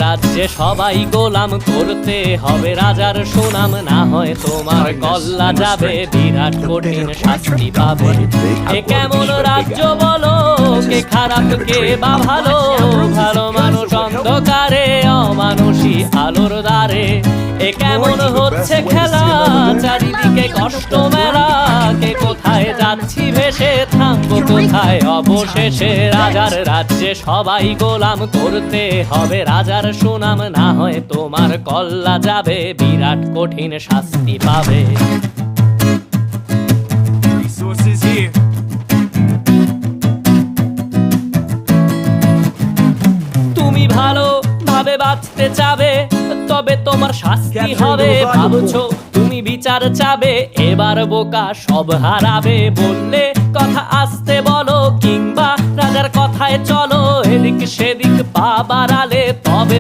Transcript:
রাজ্যে সবাই গোলাম, করতে হবে রাজার সুনাম, না হয় তোমার কল্লা যাবে, বিরাট কঠিন শাস্তি পাবে। এ কেমন রাজ্য বলো, কে খারাপ কে বা ভালো, ভালো মানুষ অন্ধকারে, অমানুষী আলোর দ্বারে। এ কেমন হচ্ছে খেলা, চারিদিকে কষ্ট মেলা, কে কোথায় যাচ্ছি ভেসে, থামবো কোথায় অবশেষে। রাজার রাজ্যে সবাই গোলাম, করতে হবে রাজার সুনাম, না হয় তোমার কল্লা যাবে, বিরাট কঠিন শাস্তি পাবে। Resources here. তুমি ভালো ভাবে বাঁচতে চাবে, তবে তোমার শাস্তি হবে। ভাবছো তুমি বিচার চাবে, এবার বোকা সব হারাবে। বললে কথা আস্তে বলো, কিংবা রাজার কথায় চলো, এদিক সেদিক পা বাড়ালে তবে